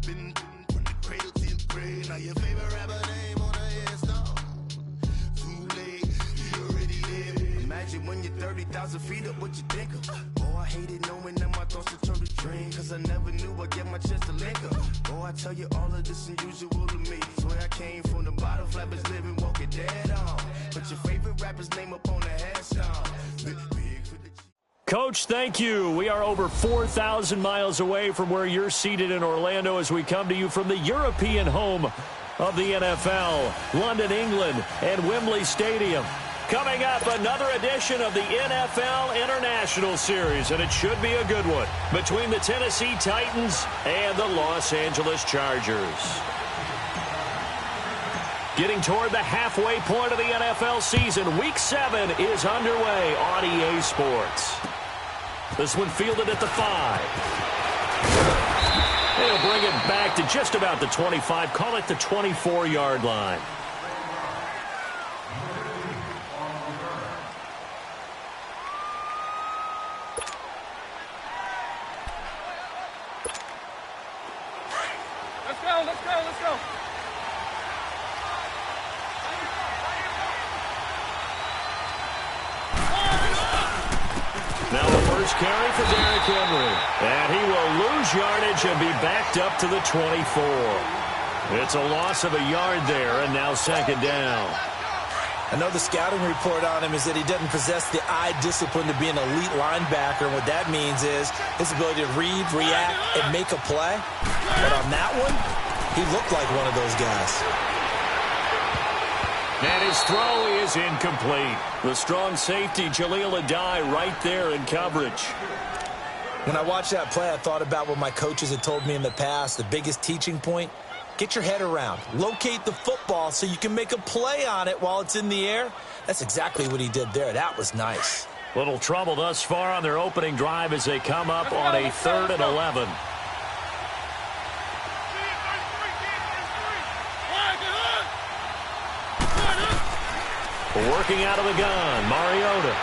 been from the cradle to the grave. Now your favorite rapper name on a headstone. Too late, you already there. Imagine when you're 30,000 feet up, what you think of? Oh, I hated knowing that my thoughts would turn to dream, cause I never knew I'd get my chance to link up. Oh, I tell you all of this unusual to me. Swear I came from the bottom, flappers living, walking dead on. Put your favorite rapper's name up on the headstone. Coach, thank you. We are over 4,000 miles away from where you're seated in Orlando as we come to you from the European home of the NFL, London, England, and Wembley Stadium. Coming up, another edition of the NFL International Series, and it should be a good one, between the Tennessee Titans and the Los Angeles Chargers. Getting toward the halfway point of the NFL season, Week 7 is underway on EA Sports. This one fielded at the 5. They'll bring it back to just about the 25, call it the 24-yard line. Let's go. Now the first carry for Derrick Henry. And he will lose yardage and be backed up to the 24. It's a loss of a yard there, and now second down. I know the scouting report on him is that he doesn't possess the eye discipline to be an elite linebacker. And what that means is his ability to read, react, and make a play. But on that one, he looked like one of those guys. And his throw is incomplete. The strong safety, Jaleel Adai, right there in coverage. When I watched that play, I thought about what my coaches had told me in the past. The biggest teaching point, get your head around. Locate the football so you can make a play on it while it's in the air. That's exactly what he did there. That was nice. Little trouble thus far on their opening drive as they come up on a 3rd and 11. Working out of the gun, Mariota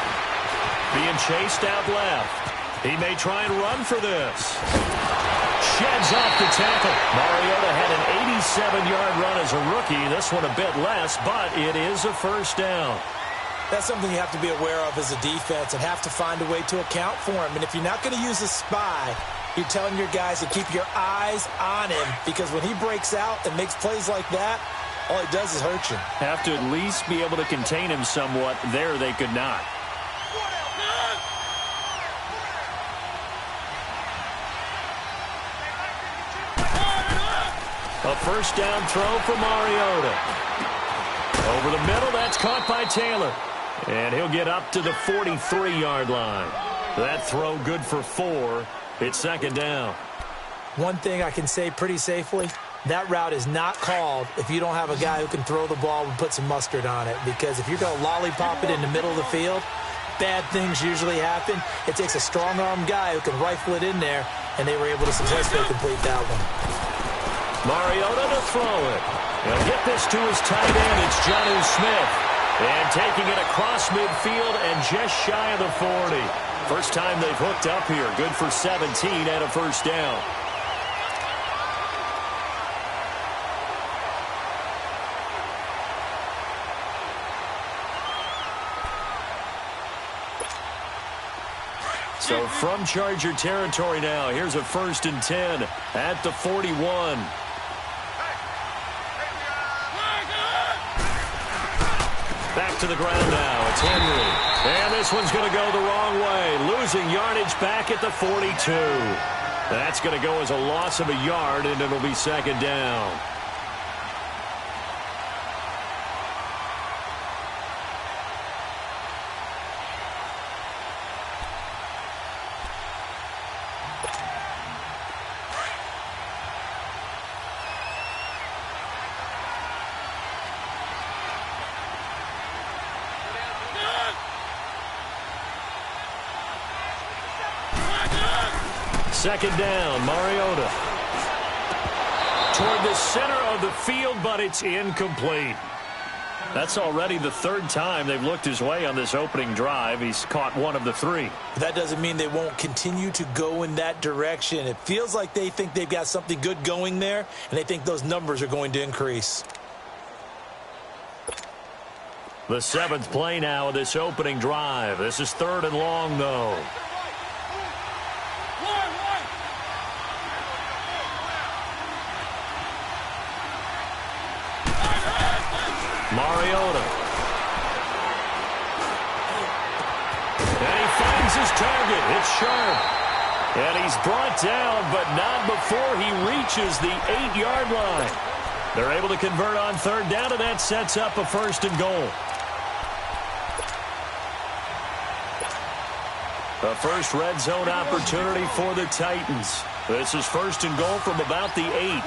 being chased out left. He may try and run for this. Sheds off the tackle. Mariota had an 87-yard run as a rookie. This one a bit less, but it is a first down. That's something you have to be aware of as a defense and have to find a way to account for him. And if you're not going to use a spy, you're telling your guys to keep your eyes on him, because when he breaks out and makes plays like that, all he does is hurt you. Have to at least be able to contain him somewhat. There they could not. A first down throw for Mariota. Over the middle, that's caught by Taylor. And he'll get up to the 43-yard line. That throw good for 4. It's second down. One thing I can say pretty safely, that route is not called if you don't have a guy who can throw the ball and put some mustard on it. Because if you're going to lollipop it in the middle of the field, bad things usually happen. It takes a strong-arm guy who can rifle it in there, and they were able to successfully complete that one. Mariota to throw it. He'll get this to his tight end. It's Jonnu Smith. And taking it across midfield and just shy of the 40. First time they've hooked up here. Good for 17 and a first down. So from Charger territory now, here's a 1st and 10 at the 41. Back to the ground now. It's Henry. And this one's going to go the wrong way. Losing yardage back at the 42. That's going to go as a loss of a yard, and it'll be second down. Second down, Mariota. Toward the center of the field, but it's incomplete. That's already the third time they've looked his way on this opening drive. He's caught one of the three. That doesn't mean they won't continue to go in that direction. It feels like they think they've got something good going there, and they think those numbers are going to increase. The seventh play now of this opening drive. This is third and long, though. Mariota. And he finds his target. It's sharp. And he's brought down, but not before he reaches the 8-yard line. They're able to convert on third down, and that sets up a first and goal. The first red zone opportunity for the Titans. This is first and goal from about the 8.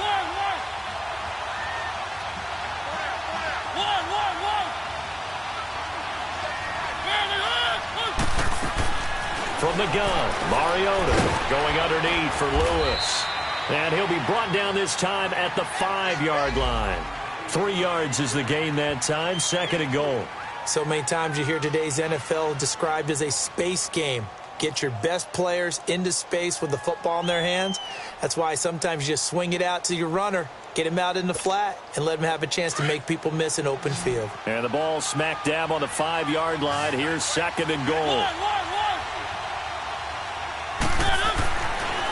From the gun, Mariota going underneath for Lewis. And he'll be brought down this time at the 5-yard line. 3 yards is the gain that time, second and goal. So many times you hear today's NFL described as a space game. Get your best players into space with the football in their hands. That's why sometimes you just swing it out to your runner, get him out in the flat, and let him have a chance to make people miss an open field. And the ball smack dab on the 5-yard line. Here's second and goal.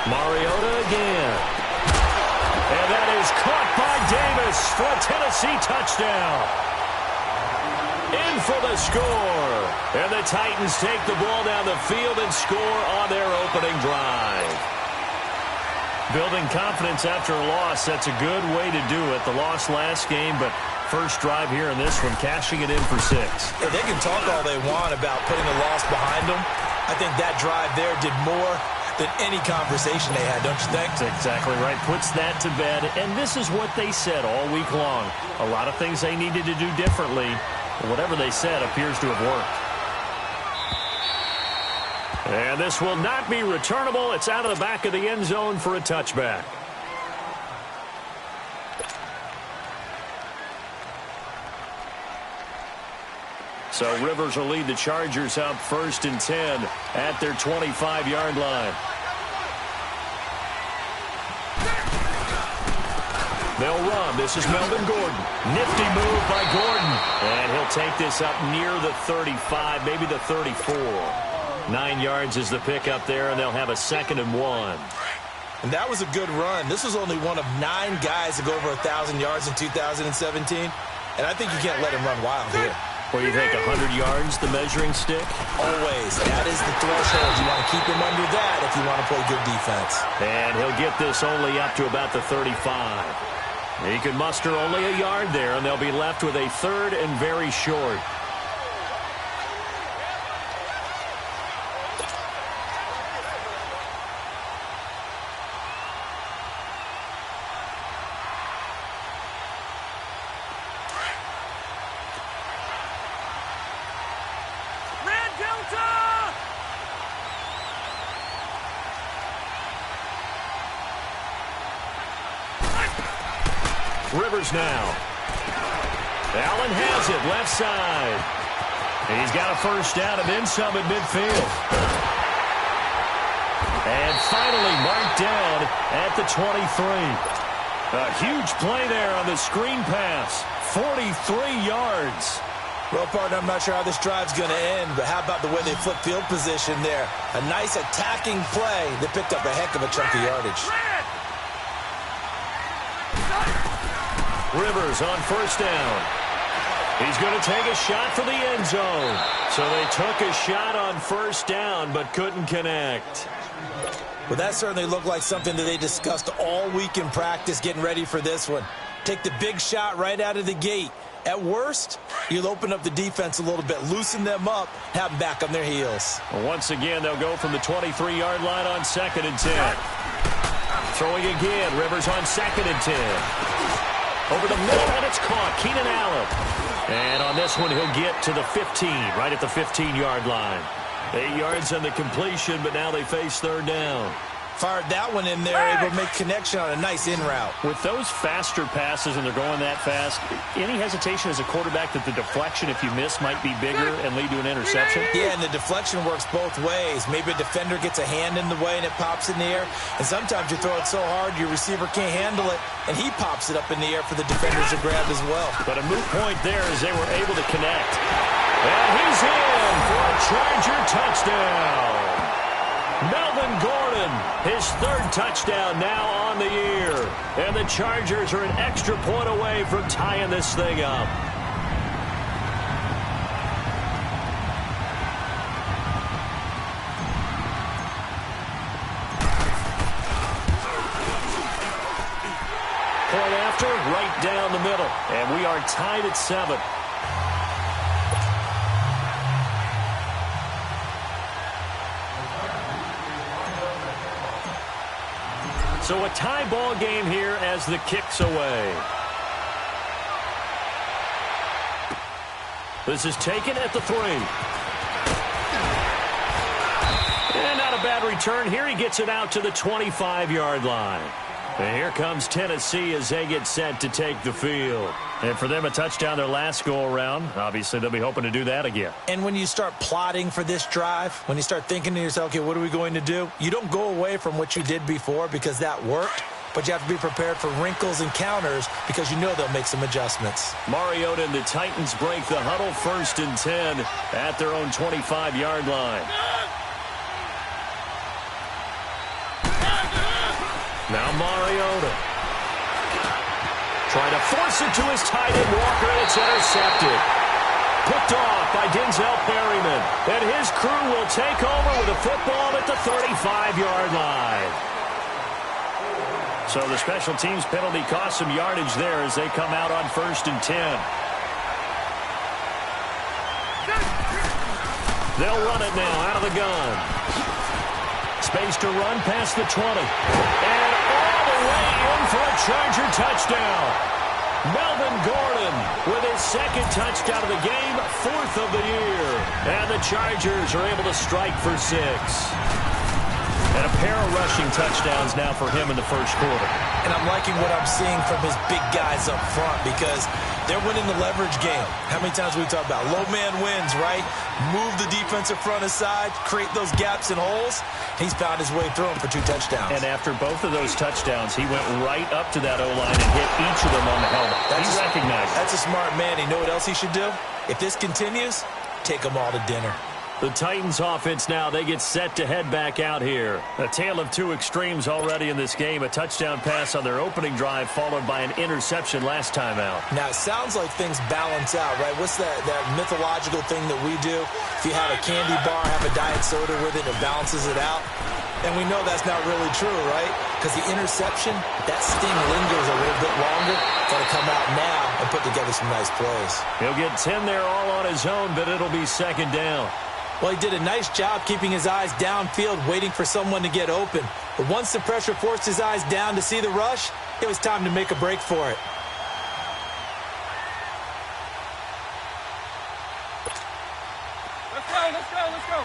Mariota again. And that is caught by Davis for a Tennessee touchdown. In for the score. And the Titans take the ball down the field and score on their opening drive. Building confidence after a loss, that's a good way to do it. The loss last game, but first drive here in this one, cashing it in for 6. Yeah, they can talk all they want about putting a loss behind them. I think that drive there did more than any conversation they had, don't you think? That's exactly right. Puts that to bed. And this is what they said all week long. A lot of things they needed to do differently. Whatever they said appears to have worked. And this will not be returnable. It's out of the back of the end zone for a touchback. So Rivers will lead the Chargers up first and 10 at their 25-yard line. They'll run. This is Melvin Gordon. Nifty move by Gordon. And he'll take this up near the 35, maybe the 34. 9 yards is the pickup there, and they'll have a second and 1. And that was a good run. This was only one of 9 guys to go over 1,000 yards in 2017. And I think you can't let him run wild here. What do you think, 100 yards, the measuring stick? Always. That is the threshold. You want to keep him under that if you want to play good defense. And he'll get this only up to about the 35. He can muster only a yard there, and they'll be left with a third and very short. Rivers now. Allen has it, left side. He's got a first down and then some at midfield. And finally marked down at the 23. A huge play there on the screen pass. 43 yards. Well, partner, I'm not sure how this drive's going to end, but how about the way they flip field position there? A nice attacking play that picked up a heck of a chunk of yardage. Rivers on first down. He's going to take a shot for the end zone. So they took a shot on first down but couldn't connect. Well, that certainly looked like something that they discussed all week in practice getting ready for this one. Take the big shot right out of the gate. At worst, you'll open up the defense a little bit, loosen them up, have them back on their heels. Well, once again, they'll go from the 23-yard line on second and 10. Throwing again, Rivers on second and 10. Over the middle, and it's caught. Keenan Allen. And on this one, he'll get to the 15, right at the 15-yard line. 8 yards on the completion, but now they face third down. Fired that one in there, able to make connection on a nice in route. With those faster passes and they're going that fast, any hesitation as a quarterback that the deflection, if you miss, might be bigger and lead to an interception? Yeah, and the deflection works both ways. Maybe a defender gets a hand in the way and it pops in the air. And sometimes you throw it so hard your receiver can't handle it, and he pops it up in the air for the defenders to grab as well. But a moot point there as they were able to connect. And he's in for a Charger touchdown. Melvin Gordon, his third touchdown now on the year. And the Chargers are an extra point away from tying this thing up. Point after, right down the middle. And we are tied at 7. So a tie ball game here as the kick's away. This is taken at the 3. And not a bad return. Here he gets it out to the 25-yard line. And here comes Tennessee as they get set to take the field. And for them, a touchdown their last go-around. Obviously, they'll be hoping to do that again. And when you start plotting for this drive, when you start thinking to yourself, okay, what are we going to do? You don't go away from what you did before because that worked, but you have to be prepared for wrinkles and counters because you know they'll make some adjustments. Mariota and the Titans break the huddle, 1st and 10 at their own 25-yard line. Now Mariota trying to force it to his tight end Walker, and it's intercepted. Picked off by Denzel Perryman. And his crew will take over with a football at the 35-yard line. So the special teams penalty cost some yardage there as they come out on 1st and 10. They'll run it now out of the gun. Space to run past the 20. And all the way in for a Charger touchdown. Melvin Gordon with his 2nd touchdown of the game, 4th of the year. And the Chargers are able to strike for 6. And a pair of rushing touchdowns now for him in the 1st quarter. And I'm liking what I'm seeing from his big guys up front because they're winning the leverage game. How many times we talk about low man wins, right? Move the defensive front aside, create those gaps and holes. He's found his way through them for 2 touchdowns. And after both of those touchdowns, he went right up to that O-line and hit each of them on the helmet. He recognized it. That's a smart man. You know what else he should do? If this continues, take them all to dinner. The Titans offense now, they get set to head back out here. A tale of 2 extremes already in this game. A touchdown pass on their opening drive followed by an interception last time out. Now, it sounds like things balance out, right? What's that mythological thing that we do? If you have a candy bar, have a diet soda with it, it balances it out. And we know that's not really true, right? Because the interception, that sting lingers a little bit longer. Got to come out now and put together some nice plays. He'll get 10 there all on his own, but it'll be 2nd down. Well, he did a nice job keeping his eyes downfield, waiting for someone to get open. But once the pressure forced his eyes down to see the rush, it was time to make a break for it. Let's go, let's go, let's go.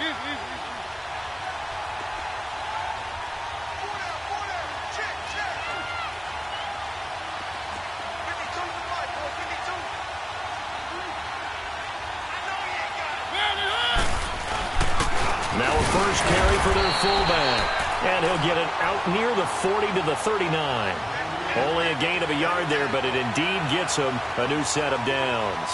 Easy. Now a first carry for their fullback. And he'll get it out near the 40 to the 39. Only a gain of a yard there, but it indeed gets him a new set of downs.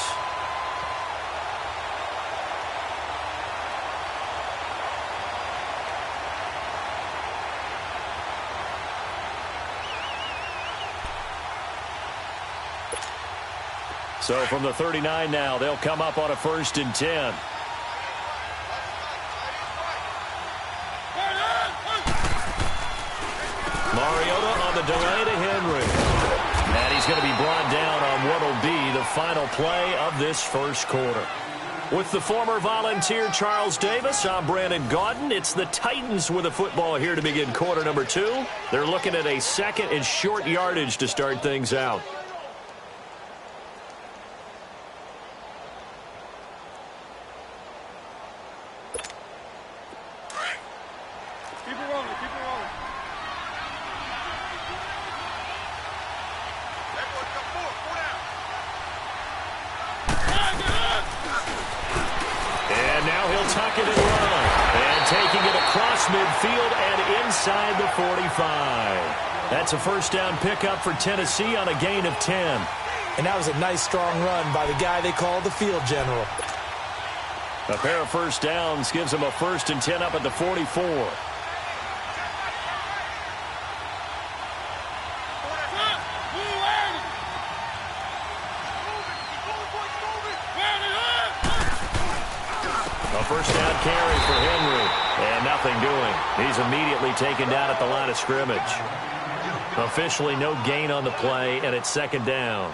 So from the 39 now, they'll come up on a 1st and 10. Mariota on the delay to Henry. And he's going to be brought down on what will be the final play of this 1st quarter. With the former Volunteer Charles Davis, I'm Brandon Gaudin. It's the Titans with a football here to begin quarter number 2. They're looking at a 2nd and short yardage to start things out. Now he'll tuck it and run. And taking it across midfield and inside the 45. That's a first down pickup for Tennessee on a gain of 10. And that was a nice, strong run by the guy they call the field general. A pair of first downs gives him a 1st and 10 up at the 44. A first down carry for Henry. And nothing doing. He's immediately taken down at the line of scrimmage. Officially no gain on the play, and it's 2nd down.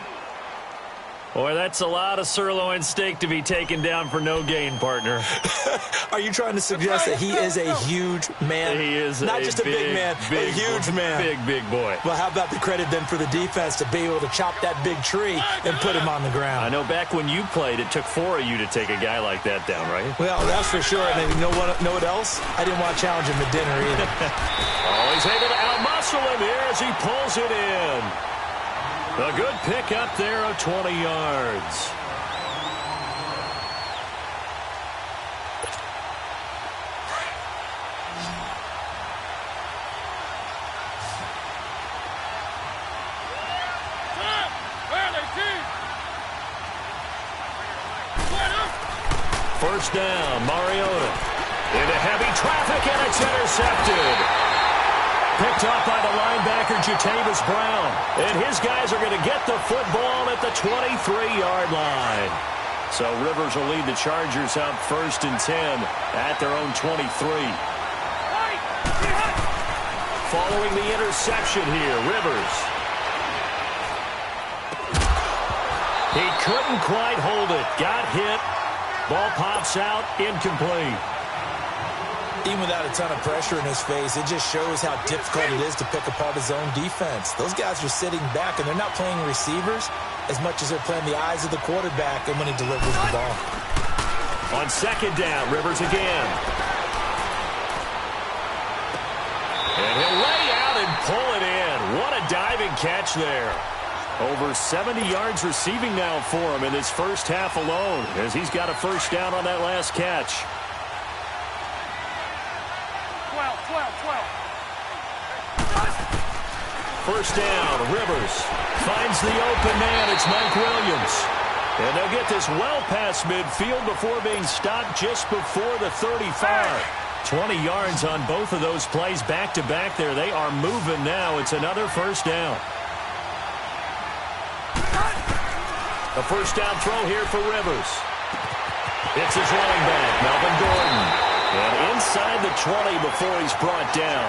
Boy, that's a lot of sirloin steak to be taken down for no gain, partner. Are you trying to suggest that he is a huge man? He is not just a big man, a huge man. Big boy. Well, how about the credit then for the defense to be able to chop that big tree and put him on the ground? I know back when you played, it took 4 of you to take a guy like that down, right? Well, that's for sure. And then you know what else? I didn't want to challenge him at dinner either. Oh, he's able to outmuscle him here as he pulls it in. A good pickup there of 20 yards. First down, Mariota. Into heavy traffic, and it's intercepted. Picked off by the linebacker, Jatavis Brown. And his guys are going to get the football at the 23-yard line. So Rivers will lead the Chargers out 1st and 10 at their own 23. Following the interception here, Rivers. He couldn't quite hold it. Got hit. Ball pops out, incomplete. Even without a ton of pressure in his face, it just shows how difficult it is to pick apart his own defense. Those guys are sitting back, and they're not playing receivers as much as they're playing the eyes of the quarterback and when he delivers the ball. On 2nd down, Rivers again. And he'll lay out and pull it in. What a diving catch there. Over 70 yards receiving now for him in this first half alone, as he's got a first down on that last catch. 12. First down, Rivers finds the open man. It's Mike Williams. And they'll get this well past midfield before being stopped just before the 35. 20 yards on both of those plays back-to-back there. They are moving now. It's another first down. A first down throw here for Rivers. It's his running back, Melvin Gordon. And inside the 20 before he's brought down.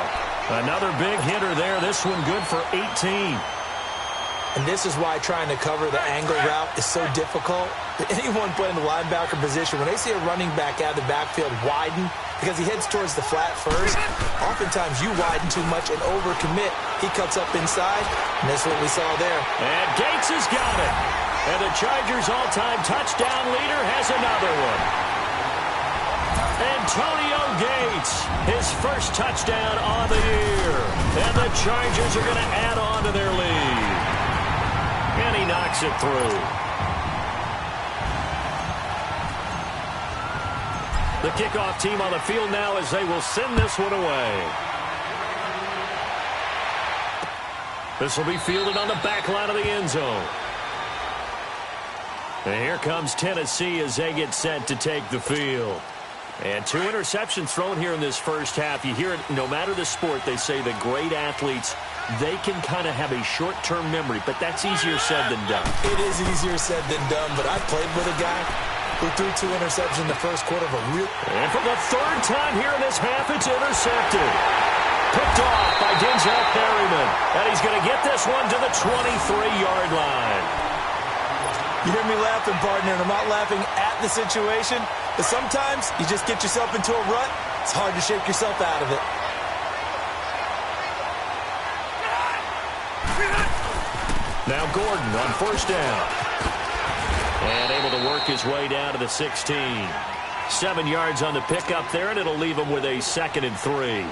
Another big hitter there. This one good for 18. And this is why trying to cover the angle route is so difficult. Anyone playing the linebacker position, when they see a running back out of the backfield widen, because he heads towards the flat first, oftentimes you widen too much and overcommit. He cuts up inside, and that's what we saw there. And Gates has got it. And the Chargers' all-time touchdown leader has another one. Antonio Gates, his first touchdown on the year. And the Chargers are going to add on to their lead. And he knocks it through. The kickoff team on the field now as they will send this one away. This will be fielded on the back line of the end zone. And here comes Tennessee as they get set to take the field. And 2 interceptions thrown here in this first half. You hear it, no matter the sport, they say the great athletes, they can kind of have a short-term memory, but that's easier said than done. It is easier said than done, but I played with a guy who threw 2 interceptions in the first quarter of a real... And for the 3rd time here in this half, it's intercepted. Picked off by Denzel Perryman. And he's going to get this one to the 23-yard line. You hear me laughing, partner, and I'm not laughing at the situation, but sometimes you just get yourself into a rut. It's hard to shake yourself out of it. Now Gordon on first down. And able to work his way down to the 16. 7 yards on the pickup there, and it'll leave him with a 2nd and 3.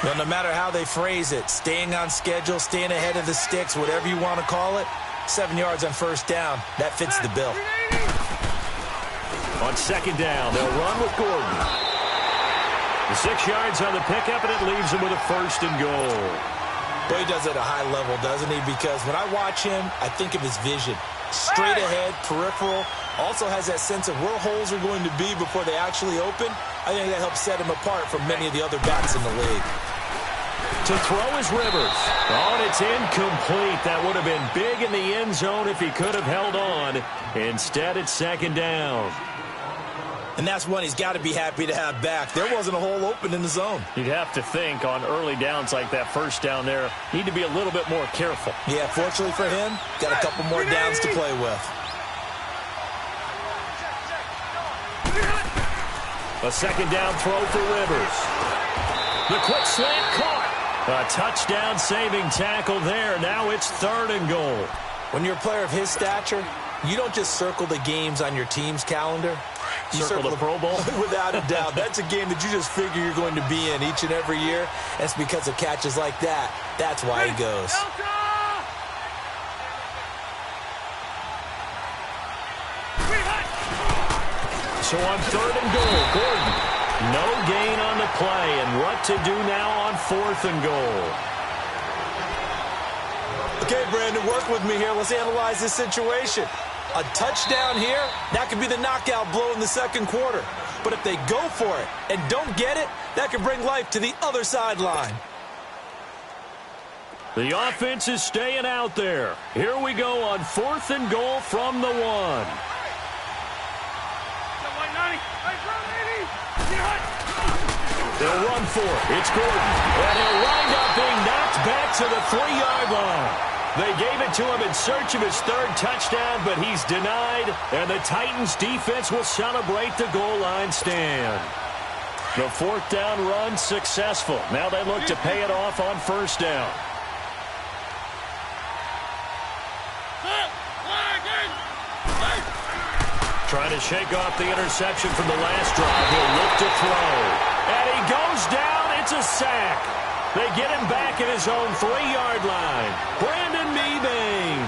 Well, no matter how they phrase it, staying on schedule, staying ahead of the sticks, whatever you want to call it, 7 yards on first down, that fits the bill. On second down, they'll run with Gordon. The 6 yards on the pickup, and it leaves him with a 1st and goal. Boy, he does it at a high level, doesn't he? Because when I watch him, I think of his vision. Straight ahead, peripheral. Also has that sense of where holes are going to be before they actually open. I think that helps set him apart from many of the other backs in the league. To throw is Rivers. Oh, and it's incomplete. That would have been big in the end zone if he could have held on. Instead, it's second down. And that's one he's got to be happy to have back. There wasn't a hole open in the zone. You'd have to think on early downs like that first down there, need to be a little bit more careful. Yeah, fortunately for him, got a couple more downs to play with. A second down throw for Rivers. The quick slant caught. A touchdown-saving tackle there. Now it's 3rd and goal. When you're a player of his stature, you don't just circle the games on your team's calendar. You circle the Pro Bowl? Without a doubt. That's a game that you just figure you're going to be in each and every year. That's because of catches like that. That's why he goes. So on 3rd and goal, Gordon. No gain on the play, and what to do now on 4th and goal. Okay, Brandon, work with me here. Let's analyze this situation. A touchdown here, that could be the knockout blow in the second quarter. But if they go for it and don't get it, that could bring life to the other sideline. The offense is staying out there. Here we go on 4th and goal from the 1. They'll run for it. It's Gordon. And he'll wind up being knocked back to the 3-yard line. They gave it to him in search of his 3rd touchdown, but he's denied. And the Titans defense will celebrate the goal line stand. The 4th down run successful. Now they look to pay it off on 1st down. Trying to shake off the interception from the last drive. He'll look to throw. And he goes down. It's a sack. They get him back at his own 3-yard line. Brandon Mebane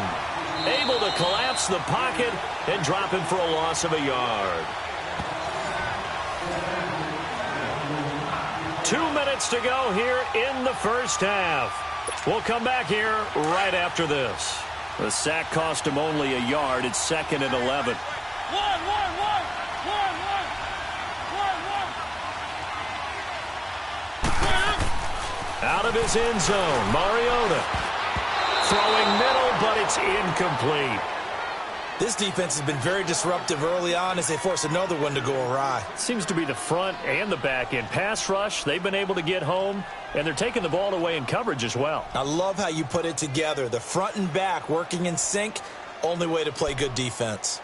able to collapse the pocket and drop him for a loss of a yard. 2 minutes to go here in the first half. We'll come back here right after this. The sack cost him only a yard. It's 2nd and 11. Out of his end zone, Mariota. Throwing middle, but it's incomplete. This defense has been very disruptive early on as they force another one to go awry. Seems to be the front and the back end. Pass rush, they've been able to get home, and they're taking the ball away in coverage as well. I love how you put it together. The front and back working in sync, only way to play good defense.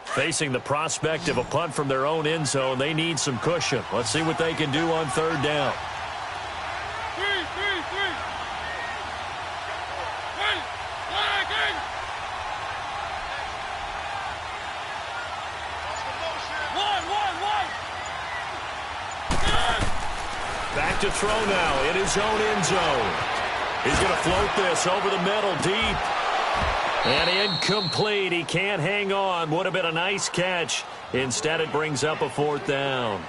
Facing the prospect of a punt from their own end zone, they need some cushion. Let's see what they can do on 3rd down. Back to throw now in his own end zone. He's going to float this over the middle deep. And incomplete. He can't hang on. Would have been a nice catch. Instead, it brings up a 4th down.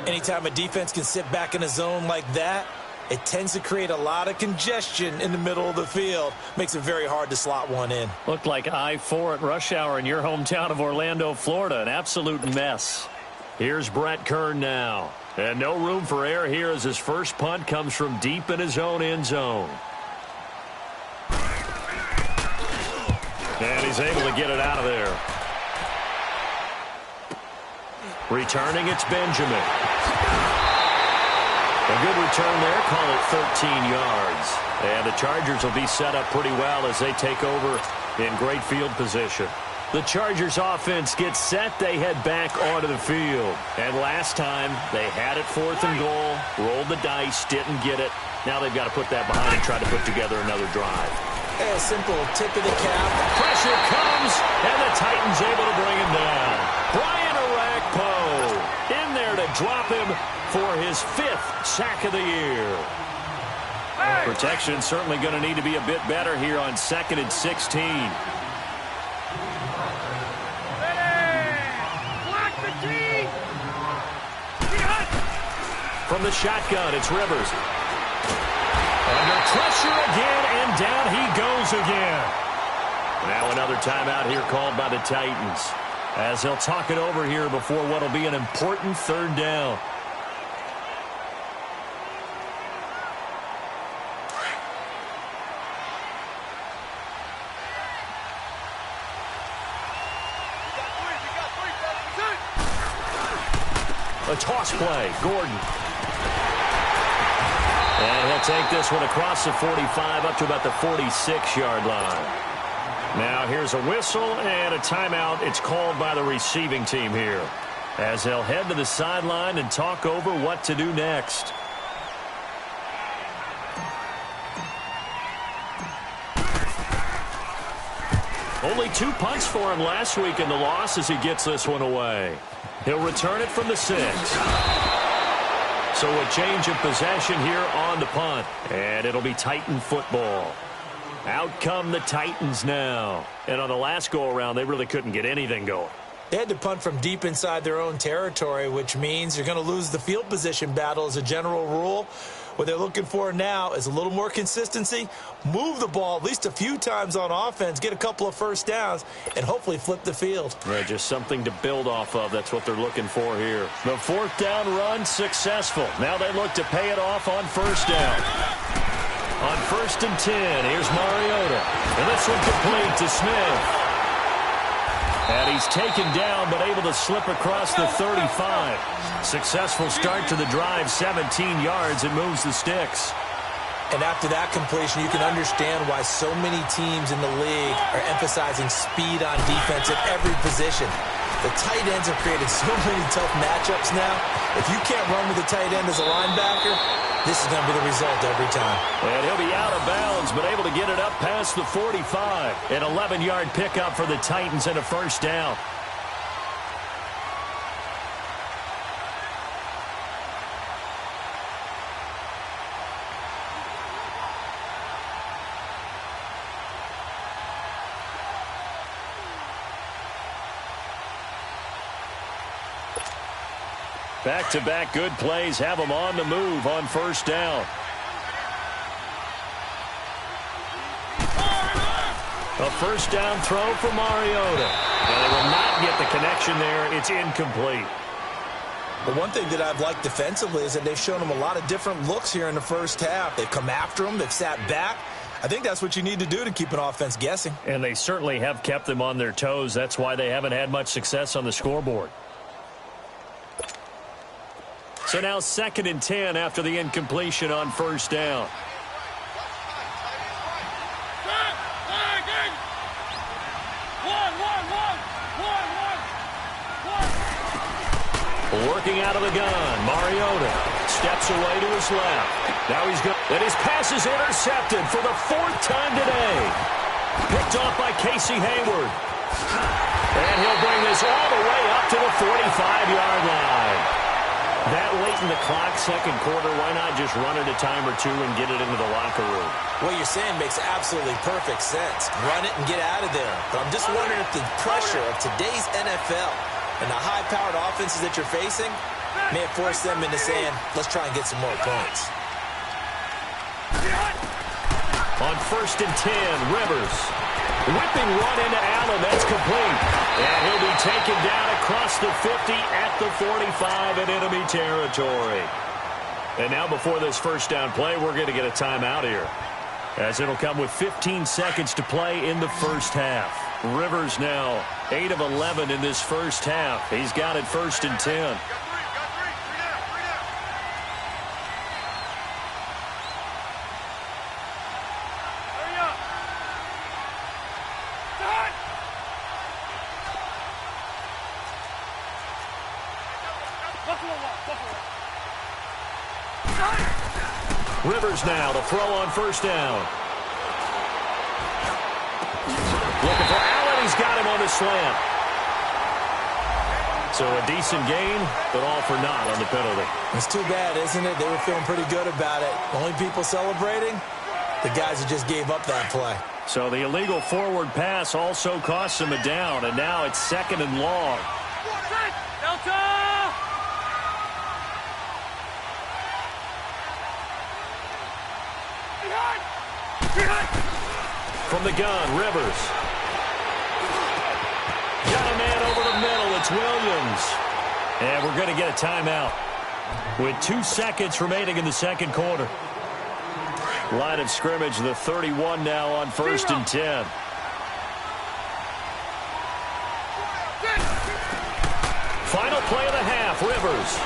Anytime a defense can sit back in a zone like that, it tends to create a lot of congestion in the middle of the field. Makes it very hard to slot one in. Looked like I-4 at rush hour in your hometown of Orlando, Florida. An absolute mess. Here's Brett Kern now. And no room for error here as his first punt comes from deep in his own end zone. And he's able to get it out of there. Returning, it's Benjamin. A good return there, call it 13 yards. And the Chargers will be set up pretty well as they take over in great field position. The Chargers offense gets set. They head back onto the field. And last time, they had it 4th and goal, rolled the dice, didn't get it. Now they've got to put that behind and try to put together another drive. A simple tip of the cap. Pressure comes, and the Titans able to bring him down. Brian Orakpo in there to drop him for his 5th sack of the year. Protection certainly going to need to be a bit better here on 2nd and 16. from the shotgun. It's Rivers. Under pressure again, and down he goes again. Now another timeout here called by the Titans, as he'll talk it over here before what will be an important third down. A toss play, Gordon. And he'll take this one across the 45 up to about the 46-yard line. Now here's a whistle and a timeout. It's called by the receiving team here, as they'll head to the sideline and talk over what to do next. Only 2 punts for him last week in the loss as he gets this one away. He'll return it from the 6. So a change of possession here on the punt. And it'll be Titan football. Out come the Titans now. And on the last go-around, they really couldn't get anything going. They had to punt from deep inside their own territory, which means you're going to lose the field position battle as a general rule. What they're looking for now is a little more consistency, move the ball at least a few times on offense, get a couple of first downs, and hopefully flip the field. Yeah, just something to build off of. That's what they're looking for here. The 4th down run successful. Now they look to pay it off on 1st down. On 1st and 10, here's Mariota. And this one complete to Smith. And he's taken down, but able to slip across the 35. Successful start to the drive, 17 yards, and moves the sticks. And after that completion, you can understand why so many teams in the league are emphasizing speed on defense at every position. The tight ends have created so many tough matchups now. If you can't run with the tight end as a linebacker, this is going to be the result every time. And he'll be out of bounds, but able to get it up past the 45. An 11-yard pickup for the Titans and a 1st down. Back-to-back good plays have them on the move on 1st down. A 1st down throw for Mariota. And they will not get the connection there. It's incomplete. But one thing that I've liked defensively is that they've shown them a lot of different looks here in the 1st half. They've come after them. They've sat back. I think that's what you need to do to keep an offense guessing. And they certainly have kept them on their toes. That's why they haven't had much success on the scoreboard. So now 2nd and 10 after the incompletion on 1st down. Working out of the gun, Mariota steps away to his left. Now he's good. And his pass is intercepted for the 4th time today. Picked off by Casey Hayward. And he'll bring this all the way up to the 45-yard line. That late in the clock, 2nd quarter, why not just run it a time or two and get it into the locker room? What you're saying makes absolutely perfect sense. Run it and get out of there. But I'm just wondering if the pressure of today's NFL and the high-powered offenses that you're facing may have forced them into saying, let's try and get some more points. On 1st and 10, Rivers. Whipping run into Allen. That's complete. And he'll be taken down across the 50 at the 45 in enemy territory. And now before this 1st down play, we're going to get a timeout here, as it'll come with 15 seconds to play in the 1st half. Rivers now 8 of 11 in this 1st half. He's got it 1st and 10. Rivers now to throw on 1st down. Looking for Allen. He's got him on the slant. So a decent gain, but all for naught on the penalty. It's too bad, isn't it? They were feeling pretty good about it. Only people celebrating, the guys who just gave up that play. So the illegal forward pass also costs him a down, and now it's 2nd and long. Delta! From the gun, Rivers. Got a man over the middle. It's Williams. And we're going to get a timeout with 2 seconds remaining in the second quarter. Line of scrimmage, the 31 now on 1st and 10. Final play of the half, Rivers.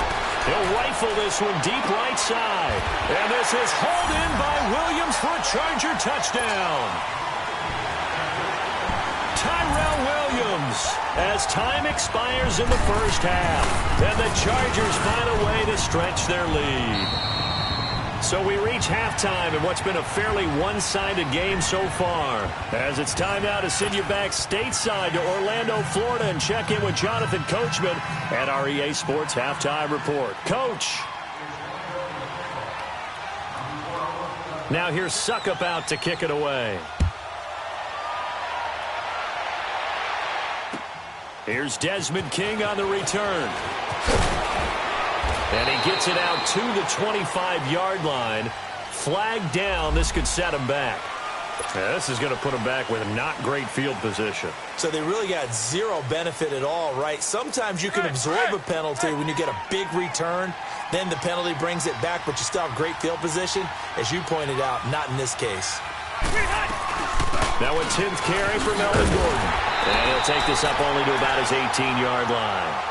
He'll rifle this one deep right side. And this is hauled in by Williams for a Charger touchdown. Tyrell Williams, as time expires in the first half. And the Chargers find a way to stretch their lead. So we reach halftime in what's been a fairly one-sided game so far. As it's time now to send you back stateside to Orlando, Florida, and check in with Jonathan Coachman at our EA Sports Halftime Report. Coach. Now here's Suckup out to kick it away. Here's Desmond King on the return. And he gets it out to the 25-yard line. Flag down. This could set him back. Yeah, this is going to put him back with not great field position. So they really got zero benefit at all, right? Sometimes you can absorb a penalty when you get a big return. Then the penalty brings it back, but you still have great field position. As you pointed out, not in this case. Now a 10th carry for Melvin Gordon. And he'll take this up only to about his 18-yard line.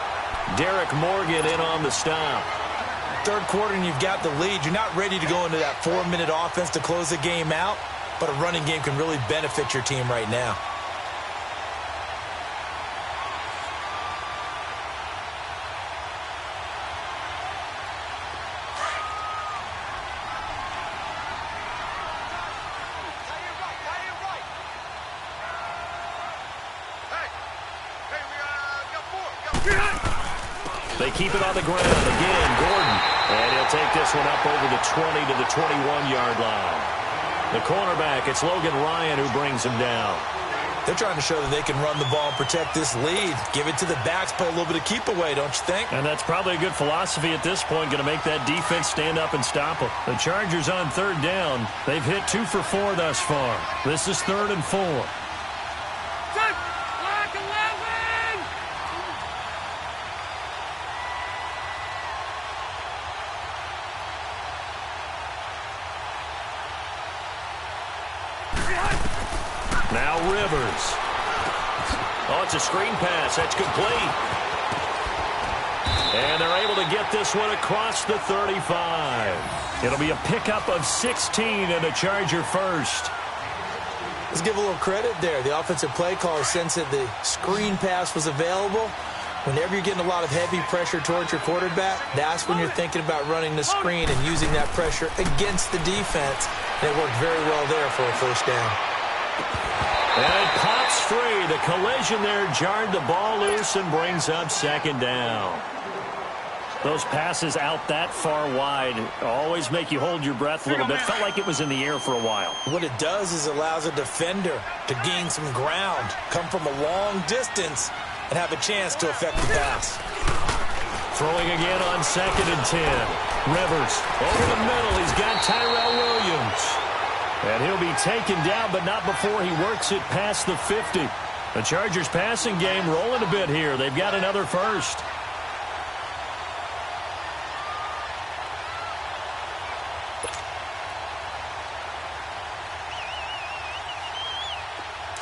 Derek Morgan in on the stop. Third quarter and you've got the lead. You're not ready to go into that 4-minute offense to close the game out, but a running game can really benefit your team right now. They keep it on the ground. Again, Gordon. And he'll take this one up over the 20 to the 21-yard line. The cornerback, it's Logan Ryan who brings him down. They're trying to show that they can run the ball and protect this lead. Give it to the backs, play a little bit of keep away, don't you think? And that's probably a good philosophy at this point, going to make that defense stand up and stop them. The Chargers on third down. They've hit 2 for 4 thus far. This is 3rd and 4. Now Rivers. Oh, it's a screen pass. That's complete. And they're able to get this one across the 35. It'll be a pickup of 16 and a Charger first. Let's give a little credit there. The offensive play caller sensed that the screen pass was available. Whenever you're getting a lot of heavy pressure towards your quarterback, that's when you're thinking about running the screen and using that pressure against the defense. And it worked very well there for a first down. And it pops free. The collision there jarred the ball loose and brings up 2nd down. Those passes out that far wide always make you hold your breath a little bit. Felt like it was in the air for a while. What it does is allows a defender to gain some ground, come from a long distance, and have a chance to affect the pass. Throwing again on 2nd and 10. Rivers over the middle. He's got Tyrell Williams. And he'll be taken down, but not before he works it past the 50. The Chargers passing game rolling a bit here. They've got another first.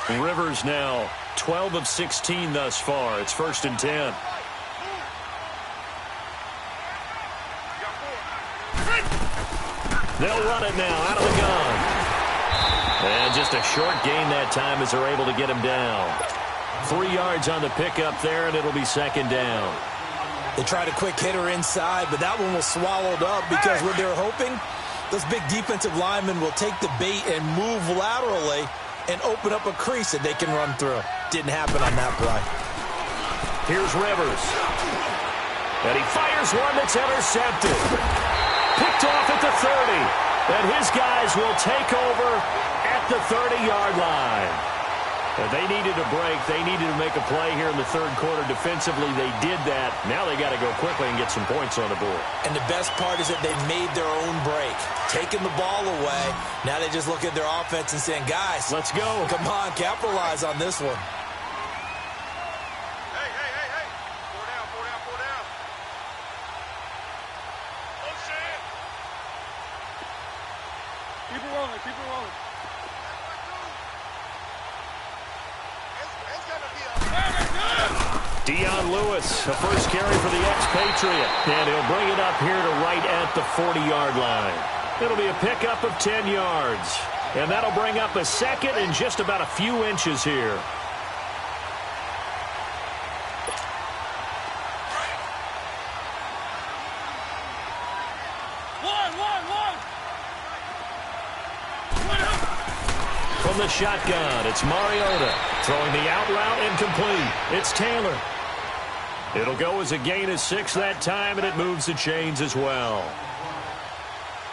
Rivers now 12 of 16 thus far. It's 1st and 10. They'll run it now out of the gun. And just a short gain that time as they're able to get him down. 3 yards on the pickup there, and it'll be 2nd down. They tried a quick hitter inside, but that one was swallowed up because what they're hoping, those big defensive linemen will take the bait and move laterally and open up a crease that they can run through. Didn't happen on that play. Here's Rivers. And he fires one that's intercepted. Picked off at the 30. And his guys will take over at the 30-yard line. They needed a break. They needed to make a play here in the third quarter. Defensively, they did that. Now they got to go quickly and get some points on the board. And the best part is that they made their own break. Taking the ball away. Now they just look at their offense and saying, guys, let's go. Come on, capitalize on this one. Hey. Four down. Oh, shit. Keep it rolling. Dion Lewis, a first carry for the expatriate. And he'll bring it up here to right at the 40-yard line. It'll be a pickup of 10 yards. And that'll bring up a second and just about a few inches here. From the shotgun, it's Mariota. Throwing the out route incomplete. It's Taylor. It'll go as a gain of 6 that time, and it moves the chains as well.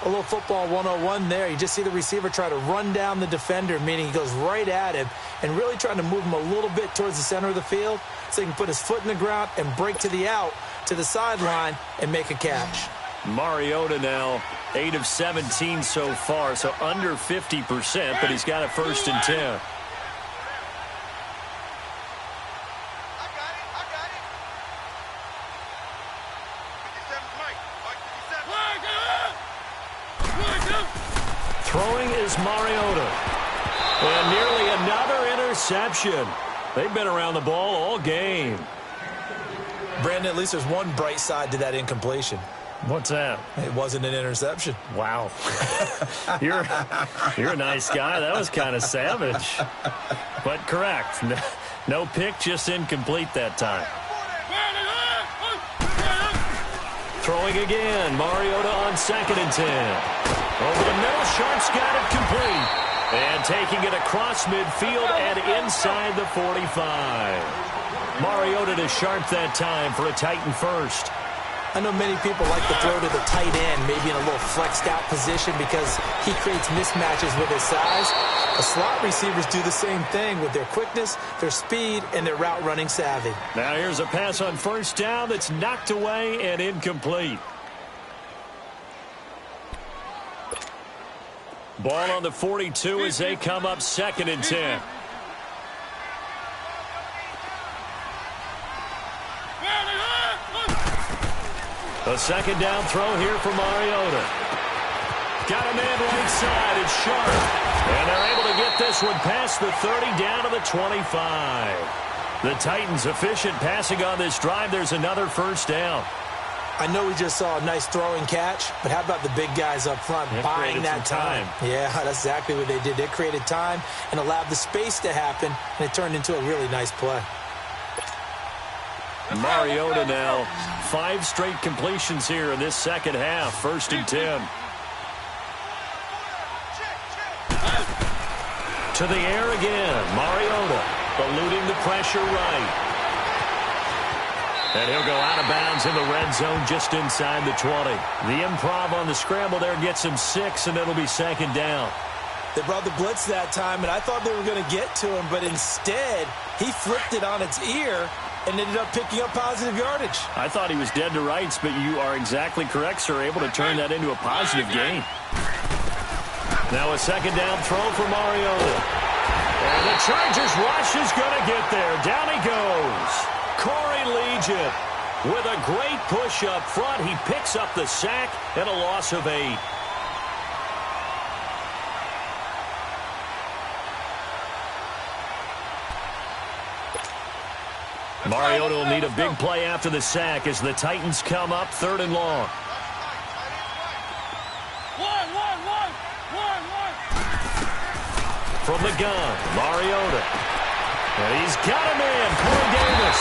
A little football 101 there. You just see the receiver try to run down the defender, meaning he goes right at him and really trying to move him a little bit towards the center of the field so he can put his foot in the ground and break to the out, to the sideline, and make a catch. Mariota now 8 of 17 so far, so under 50%, but he's got a 1st and 10. Throwing is Mariota. And nearly another interception. They've been around the ball all game. Brandon, at least there's one bright side to that incompletion. What's that? It wasn't an interception. Wow. You're a nice guy. That was kind of savage. But correct. No pick, just incomplete that time. Throwing again. Mariota on 2nd and 10. Over the middle, Sharp's got it complete. And taking it across midfield and inside the 45. Mariota to Sharp that time for a Titan first. I know many people like to throw to the tight end, maybe in a little flexed out position because he creates mismatches with his size. The slot receivers do the same thing with their quickness, their speed, and their route running savvy. Now here's a pass on 1st down that's knocked away and incomplete. Ball on the 42 as they come up 2nd and 10. A 2nd down throw here for Mariota. Got a man right side. It's Sharp. And they're able to get this one past the 30 down to the 25. The Titans efficient passing on this drive. There's another 1st down. I know we just saw a nice throwing catch, but how about the big guys up front buying that time? Yeah, that's exactly what they did. They created time and allowed the space to happen, and it turned into a really nice play. Mariota now 5 straight completions here in this second half. 1st and 10. To the air again. Mariota eluding the pressure right. And he'll go out of bounds in the red zone just inside the 20. The improv on the scramble there gets him 6, and it'll be 2nd down. They brought the blitz that time, and I thought they were going to get to him, but instead he flipped it on its ear and ended up picking up positive yardage. I thought he was dead to rights, but you are exactly correct, sir. Able to turn that into a positive gain. Now a 2nd down throw for Mariota. And the Chargers rush is going to get there. Down he goes. Corey Legion with a great push up front. He picks up the sack and a loss of 8. Mariota will need a big play after the sack as the Titans come up 3rd and long. From the gun, Mariota. And he's got him in, Corey Davis.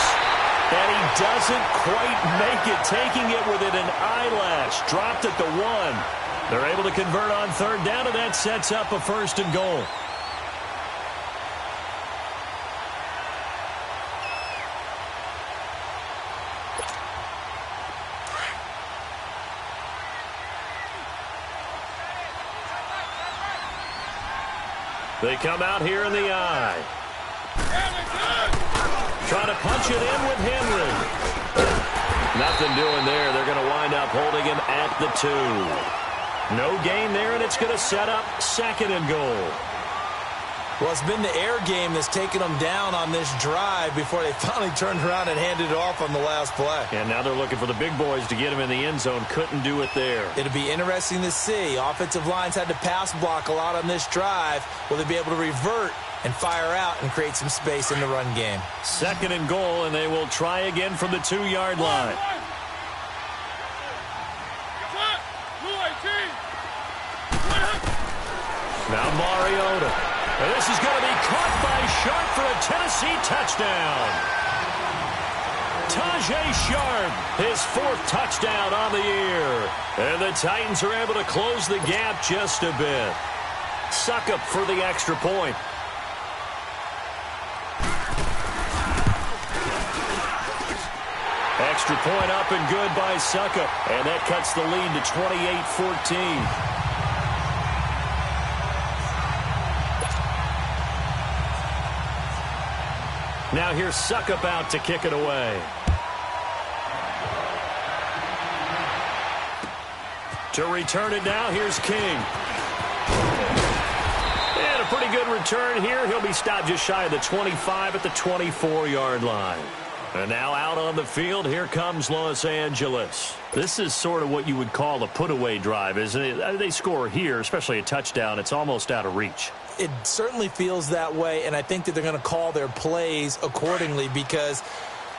And he doesn't quite make it, taking it within an eyelash. Dropped at the 1. They're able to convert on 3rd down, and that sets up a 1st and goal. They come out here in the eye. Trying to punch it in with Henry. Nothing doing there. They're going to wind up holding him at the 2. No gain there, and it's going to set up 2nd and goal. Well, it's been the air game that's taken them down on this drive before they finally turned around and handed it off on the last play. And now they're looking for the big boys to get him in the end zone. Couldn't do it there. It'll be interesting to see. Offensive lines had to pass block a lot on this drive. Will they be able to revert and fire out and create some space in the run game? 2nd and goal, and they will try again from the 2-yard line. Now Mariota. And this is going to be caught by Sharp for a Tennessee touchdown. Tajay Sharp, his 4th touchdown on the year. And the Titans are able to close the gap just a bit. Suckup for the extra point. Extra point up and good by Suckup. And that cuts the lead to 28-14. Now here's Suckup out to kick it away. To return it now, here's King. And a pretty good return here. He'll be stopped just shy of the 25 at the 24-yard line. And now out on the field, here comes Los Angeles. This is sort of what you would call a put-away drive, isn't it? They score here, especially a touchdown. It's almost out of reach. It certainly feels that way, and I think that they're going to call their plays accordingly because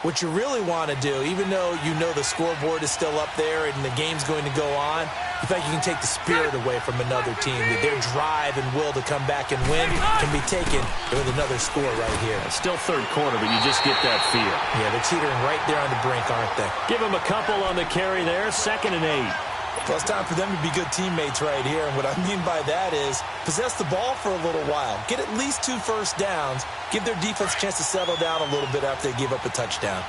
what you really want to do, even though you know the scoreboard is still up there and the game's going to go on, you think you can take the spirit away from another team. Their drive and will to come back and win can be taken with another score right here. It's still 3rd quarter, but you just get that feel. Yeah, they're teetering right there on the brink, aren't they? Give them a couple on the carry there, 2nd and 8. Well, it's time for them to be good teammates right here. And what I mean by that is possess the ball for a little while. Get at least 2 first downs. Give their defense a chance to settle down a little bit after they give up a touchdown.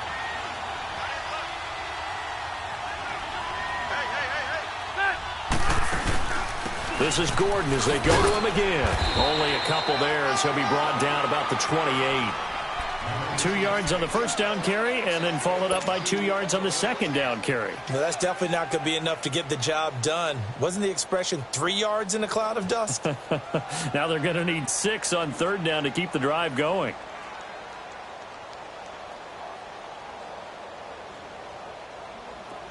This is Gordon as they go to him again. Only a couple there as he'll be brought down about the 28. 2 yards on the first down carry and then followed up by 2 yards on the second down carry. Well, that's definitely not going to be enough to get the job done. Wasn't the expression 3 yards in a cloud of dust? Now they're going to need 6 on 3rd down to keep the drive going.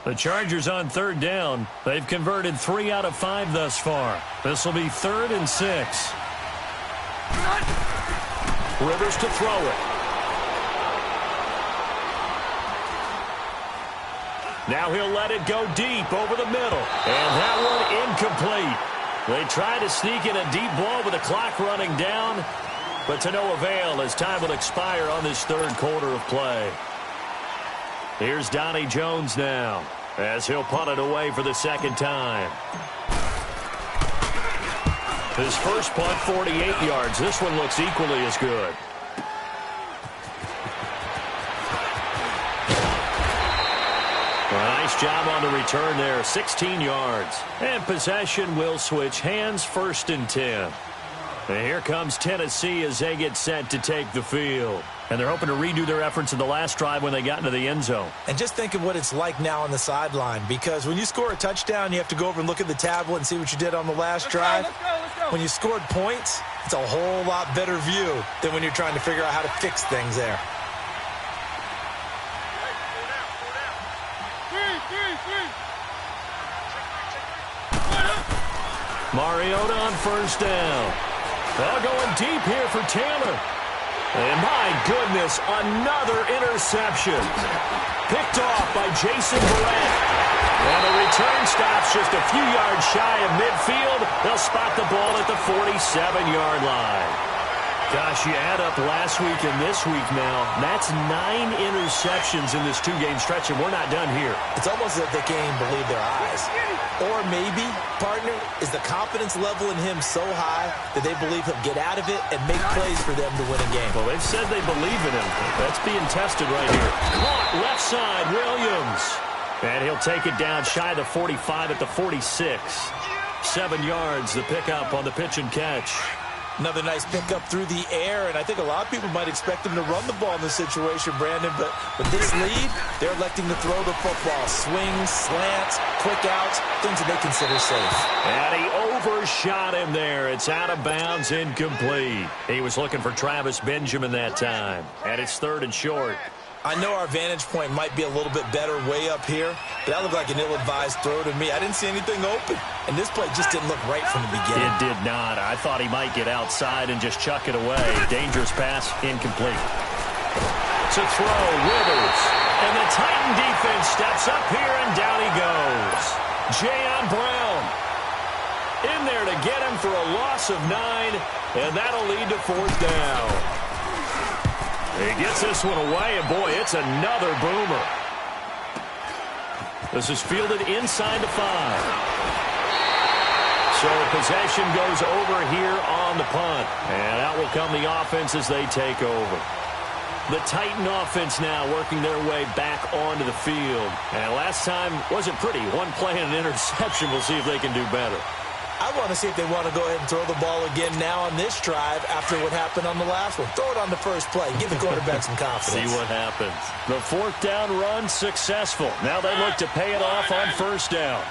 The Chargers on 3rd down. They've converted 3 out of 5 thus far. This will be 3rd and 6. Rivers to throw it. Now he'll let it go deep over the middle. And that one incomplete. They try to sneak in a deep ball with the clock running down, but to no avail as time will expire on this 3rd quarter of play. Here's Donnie Jones now as he'll punt it away for the 2nd time. His first punt, 48 yards. This one looks equally as good. Nice job on the return there, 16 yards. And possession will switch hands, 1st and 10. And here comes Tennessee as they get set to take the field. And they're hoping to redo their efforts in the last drive when they got into the end zone. And just think of what it's like now on the sideline, because when you score a touchdown, you have to go over and look at the tablet and see what you did on the last drive. Let's go. When you scored points, it's a whole lot better view than when you're trying to figure out how to fix things there. Mariota on 1st down. They're going deep here for Taylor. And my goodness, another interception. Picked off by Jason Barrett. And the return stops just a few yards shy of midfield. They'll spot the ball at the 47-yard line. Gosh, you add up last week and this week now. That's 9 interceptions in this 2-game stretch, and we're not done here. It's almost as if they can't even believe their eyes. Or maybe, partner, is the confidence level in him so high that they believe he'll get out of it and make plays for them to win a game. Well, they've said they believe in him. That's being tested right here. Caught left side, Williams. And he'll take it down shy of the 45 at the 46. 7 yards, the pickup on the pitch and catch. Another nice pickup through the air, and I think a lot of people might expect him to run the ball in this situation, Brandon, but with this lead, they're electing to throw the football. Swings, slants, quick outs, things that they consider safe. And he overshot him there. It's out of bounds, incomplete. He was looking for Travis Benjamin that time, and it's 3rd and short. I know our vantage point might be a little bit better way up here, but that looked like an ill-advised throw to me. I didn't see anything open, and this play just didn't look right from the beginning. It did not. I thought he might get outside and just chuck it away. Dangerous pass, incomplete. To throw, Withers. And the Titan defense steps up here, and down he goes. Jayon Brown in there to get him for a loss of 9, and that'll lead to 4th down. He gets this one away, and boy, it's another boomer. This is fielded inside the 5. So possession goes over here on the punt. And out will come the offense as they take over. The Titan offense now working their way back onto the field. And last time wasn't pretty. One play and an interception. We'll see if they can do better. I want to see if they want to go ahead and throw the ball again now on this drive after what happened on the last one. Throw it on the first play. Give the quarterback some confidence. See what happens. The 4th down run successful. Now they look to pay it off on 1st down.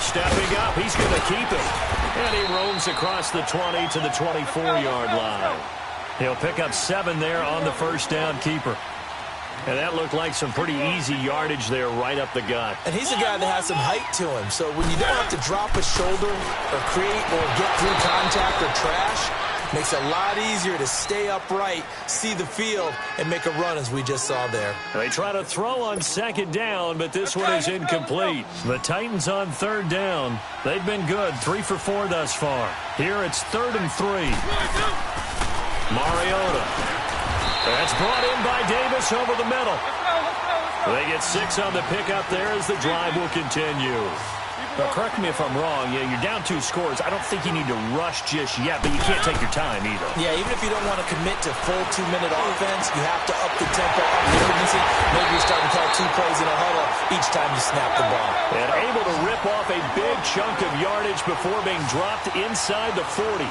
Stepping up, he's going to keep it. And he roams across the 20 to the 24-yard line. He'll pick up 7 there on the 1st down keeper. And that looked like some pretty easy yardage there right up the gut. And he's a guy that has some height to him. So when you don't have to drop a shoulder or create or get through contact or trash, makes it a lot easier to stay upright, see the field, and make a run as we just saw there. They try to throw on 2nd down, but this one is incomplete. The Titans on 3rd down. They've been good, 3 for 4 thus far. Here it's 3rd and 3. Mariota. That's brought in by Davis over the middle. They get 6 on the pickup there as the drive will continue. Now, correct me if I'm wrong. Yeah, you're down 2 scores. I don't think you need to rush just yet, but you can't take your time either. Yeah, even if you don't want to commit to full 2-minute offense, you have to up the tempo, up the urgency. Maybe you're starting to call 2 plays in a huddle each time you snap the ball. And able to rip off a big chunk of yardage before being dropped inside the 40.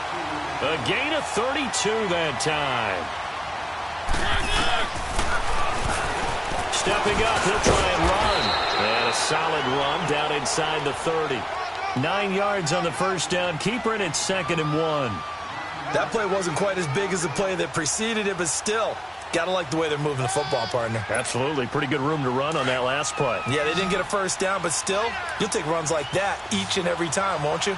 A gain of 32 that time. Stepping up, he'll try and run. And a solid run down inside the 30. 9 yards on the 1st down keeper, and it's 2nd and 1. That play wasn't quite as big as the play that preceded it, but still, got to like the way they're moving the football, partner. Absolutely. Pretty good room to run on that last play. Yeah, they didn't get a 1st down, but still, you'll take runs like that each and every time, won't you?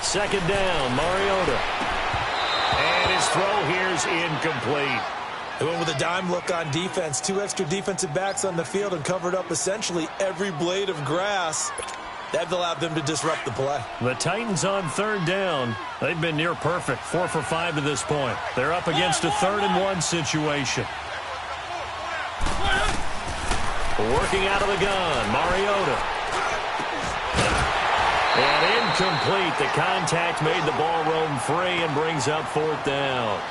2nd down, Mariota. And his throw here's incomplete. They went with a dime look on defense. 2 extra defensive backs on the field and covered up essentially every blade of grass. That allowed them to disrupt the play. The Titans on 3rd down. They've been near perfect. 4 for 5 to this point. They're up against a 3rd and 1 situation. Working out of the gun, Mariota. And incomplete. The contact made the ball roam free and brings up 4th down.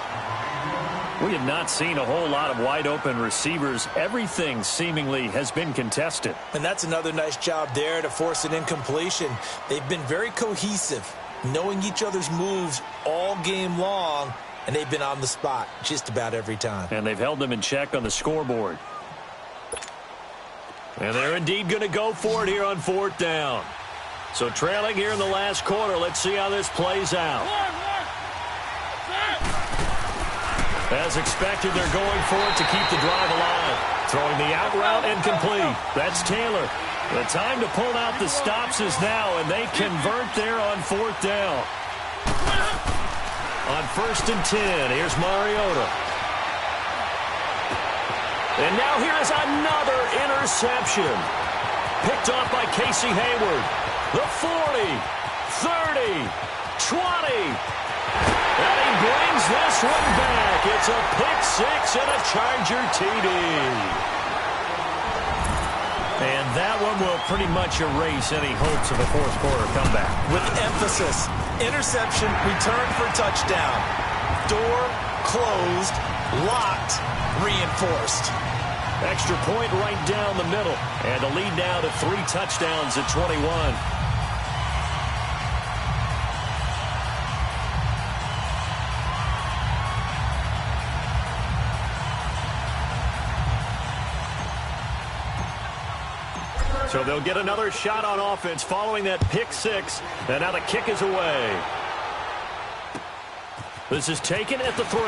We have not seen a whole lot of wide-open receivers. Everything seemingly has been contested. And that's another nice job there to force an incompletion. They've been very cohesive, knowing each other's moves all game long, and they've been on the spot just about every time. And they've held them in check on the scoreboard. And they're indeed going to go for it here on 4th down. So trailing here in the last quarter. Let's see how this plays out. As expected, they're going for it to keep the drive alive. Throwing the out route and complete. That's Taylor. The time to pull out the stops is now, and they convert there on 4th down. On 1st and 10, here's Mariota. And now here is another interception. Picked off by Casey Hayward. The 40, 30, 20. And he brings this one back. It's a pick-6 and a Charger TD. And that one will pretty much erase any hopes of a 4th quarter comeback. With emphasis, interception, return for touchdown. Door closed, locked, reinforced. Extra point right down the middle. And the lead now to 3 touchdowns at 21. So they'll get another shot on offense following that pick 6. And now the kick is away. This is taken at the 3.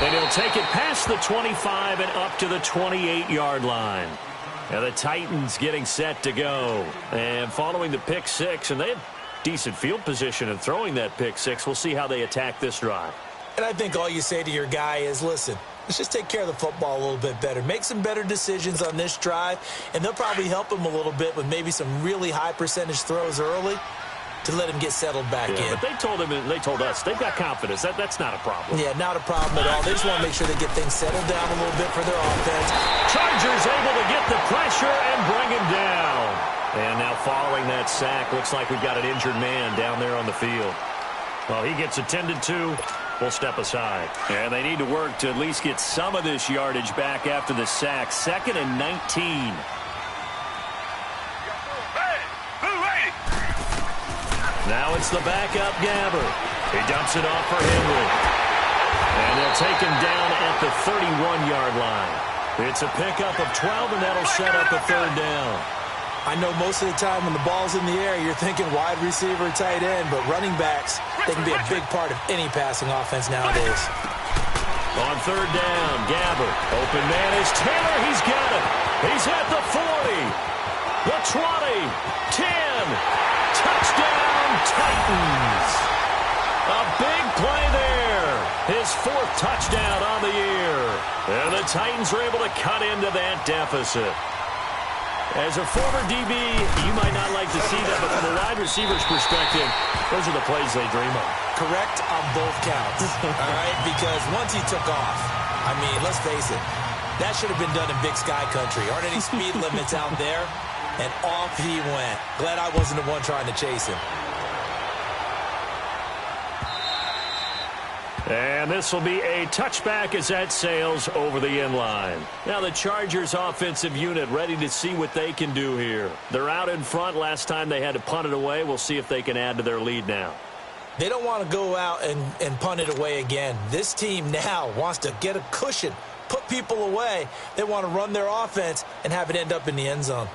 And he'll take it past the 25 and up to the 28-yard line. And the Titans getting set to go. And following the pick 6, and they have decent field position in throwing that pick 6. We'll see how they attack this drive. And I think all you say to your guy is, listen, let's just take care of the football a little bit better. Make some better decisions on this drive, and they'll probably help him a little bit with maybe some really high percentage throws early to let him get settled back in. But they told him, and they told us, they've got confidence. That's not a problem. Yeah, not a problem at all. They just want to make sure they get things settled down a little bit for their offense. Chargers able to get the pressure and bring him down. And now following that sack, looks like we've got an injured man down there on the field. Well, he gets attended to. We'll step aside. And they need to work to at least get some of this yardage back after the sack. 2nd and 19. Now it's the backup Gabber. He dumps it off for Henry. And they'll take him down at the 31-yard line. It's a pickup of 12, and that'll set up a 3rd down. I know most of the time when the ball's in the air, you're thinking wide receiver, tight end, but running backs, they can be a big part of any passing offense nowadays. On 3rd down, Gabber. Open man is Taylor. He's got it. He's at the 40, the 20, 10. Touchdown, Titans. A big play there. His 4th touchdown on the year. And the Titans are able to cut into that deficit. As a former DB, you might not like to see that, but from a wide receiver's perspective, those are the plays they dream of. Correct on both counts, all right? Because once he took off, I mean, let's face it, that should have been done in Big Sky Country. Aren't any speed limits out there? And off he went. Glad I wasn't the one trying to chase him. And this will be a touchback as that sails over the end line. Now the Chargers offensive unit ready to see what they can do here. They're out in front. Last time they had to punt it away. We'll see if they can add to their lead now. They don't want to go out and punt it away again. This team now wants to get a cushion, put people away. They want to run their offense and have it end up in the end zone.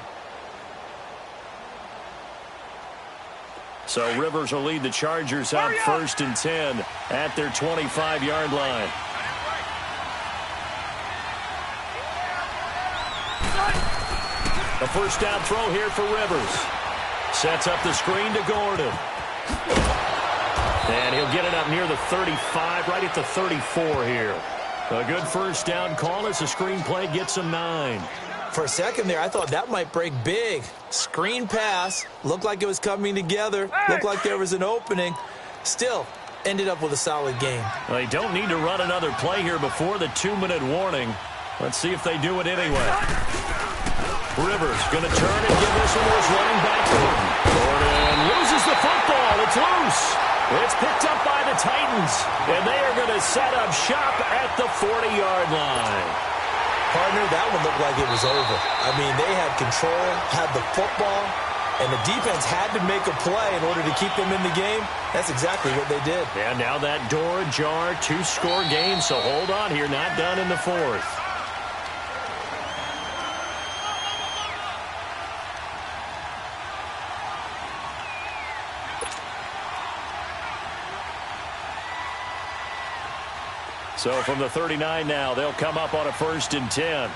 So Rivers will lead the Chargers out 1st and 10 at their 25-yard line. A 1st down throw here for Rivers. Sets up the screen to Gordon. And he'll get it up near the 35, right at the 34 here. A good 1st down call as the screen play gets him 9. For a second there, I thought that might break big. Screen pass. Looked like it was coming together. Looked like there was an opening. Still, ended up with a solid game. Well, they don't need to run another play here before the 2-minute warning. Let's see if they do it anyway. Rivers going to turn and give this one to his running back. Gordon loses the football. It's loose. It's picked up by the Titans. And they are going to set up shop at the 40-yard line. Partner, that one looked like it was over. I mean, they had control, had the football, and the defense had to make a play in order to keep them in the game. That's exactly what they did. And now that door ajar, 2-score game, so hold on here, not done in the 4th. So from the 39 now, they'll come up on a 1st and 10.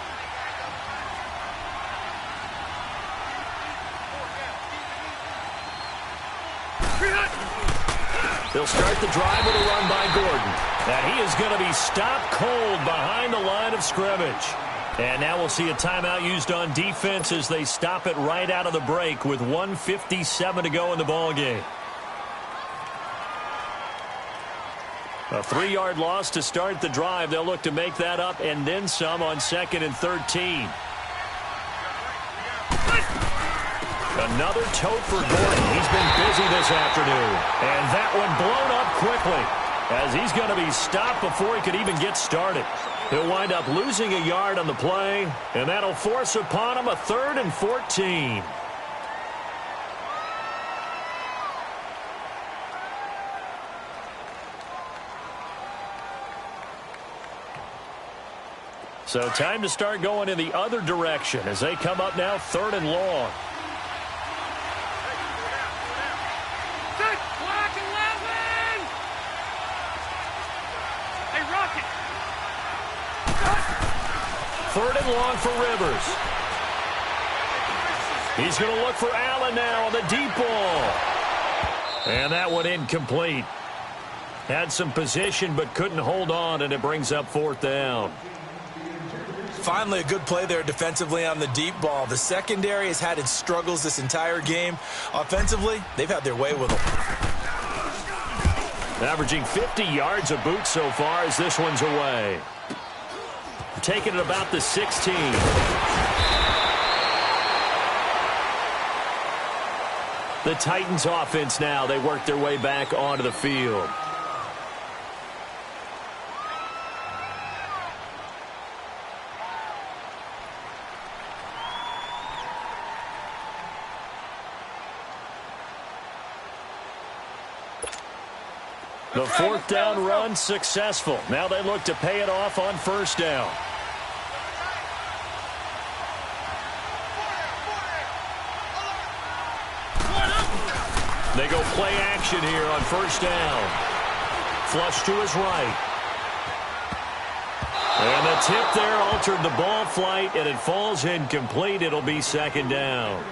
They'll start the drive with a run by Gordon. And he is going to be stopped cold behind the line of scrimmage. And now we'll see a timeout used on defense as they stop it right out of the break with 1:57 to go in the ballgame. A 3-yard loss to start the drive. They'll look to make that up and then some on 2nd and 13. Another tote for Gordon. He's been busy this afternoon. And that one blown up quickly as he's going to be stopped before he could even get started. He'll wind up losing a yard on the play, and that'll force upon him a 3rd and 14. So time to start going in the other direction as they come up now 3rd and long. Hey, Rocket! 3rd and long for Rivers. He's going to look for Allen now on the deep ball. And that one incomplete. Had some position but couldn't hold on, and it brings up 4th down. Finally, a good play there defensively on the deep ball. The secondary has had its struggles this entire game. Offensively, they've had their way with them. Averaging 50 yards a boot so far as this one's away. Taking it about the 16. The Titans offense now, they work their way back onto the field. The 4th down run successful. Now they look to pay it off on 1st down. They go play action here on 1st down. Flush to his right. And the tip there altered the ball flight, and it falls incomplete. It'll be 2nd down.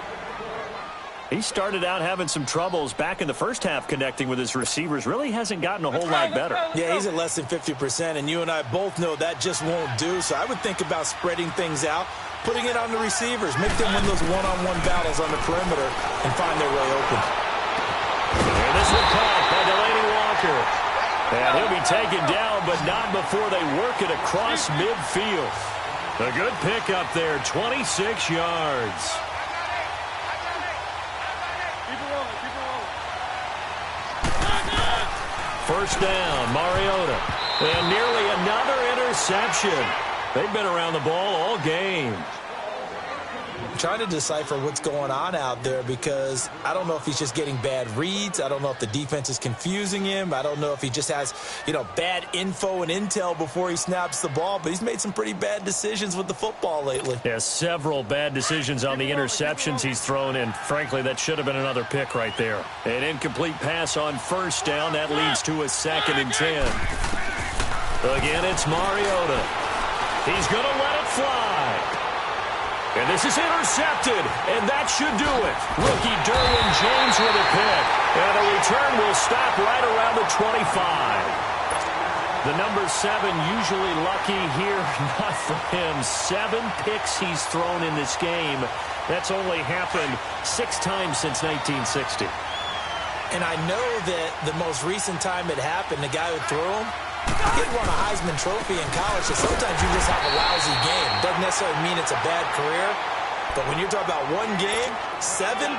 He started out having some troubles back in the first half connecting with his receivers. Really hasn't gotten a whole lot better. Yeah, he's at less than 50%, and you and I both know that just won't do. So I would think about spreading things out, putting it on the receivers, make them win those one-on-one battles on the perimeter, and find their way open. And this one caught by Delaney Walker. And he'll be taken down, but not before they work it across midfield. A good pickup there, 26 yards. 1st down, Mariota. And nearly another interception. They've been around the ball all game. I'm trying to decipher what's going on out there because I don't know if he's just getting bad reads. I don't know if the defense is confusing him. I don't know if he just has, bad info and intel before he snaps the ball. But he's made some pretty bad decisions with the football lately. Yeah, several bad decisions on the interceptions he's thrown, and frankly, that should have been another pick right there. An incomplete pass on 1st down. That leads to a 2nd and 10. Again, it's Mariota. He's going to let it fly. And this is intercepted, and that should do it. Rookie Derwin James with a pick. And the return will stop right around the 25. The number 7 usually lucky here. Not for him. 7 picks he's thrown in this game. That's only happened 6 times since 1960. And I know that the most recent time it happened, the guy who threw him, he won a Heisman Trophy in college, so sometimes you just have a lousy game. Doesn't necessarily mean it's a bad career, but when you're talking about one game, 7,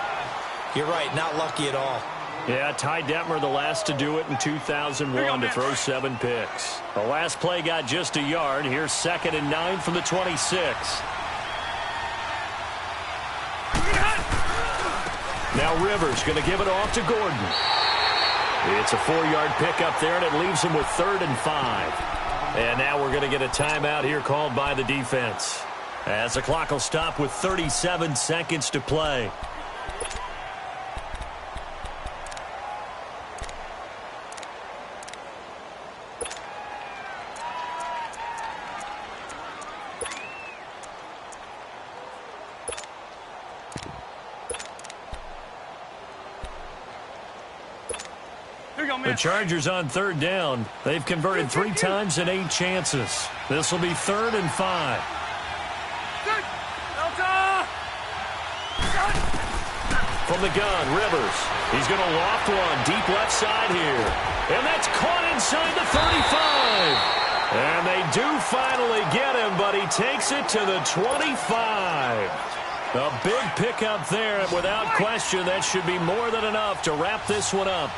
you're right, not lucky at all. Yeah, Ty Detmer, the last to do it in 2001 to throw 7 picks. The last play got just a yard. Here's 2nd and 9 from the 26. Now Rivers going to give it off to Gordon. It's a 4-yard pickup there, and it leaves him with 3rd and 5. And now we're going to get a timeout here called by the defense, as the clock will stop with 37 seconds to play. The Chargers on 3rd down. They've converted 3 times in 8 chances. This will be 3rd and 5. From the gun, Rivers. He's going to loft one deep left side here. And that's caught inside the 35. And they do finally get him, but he takes it to the 25. A big pickup there. Without question, that should be more than enough to wrap this one up.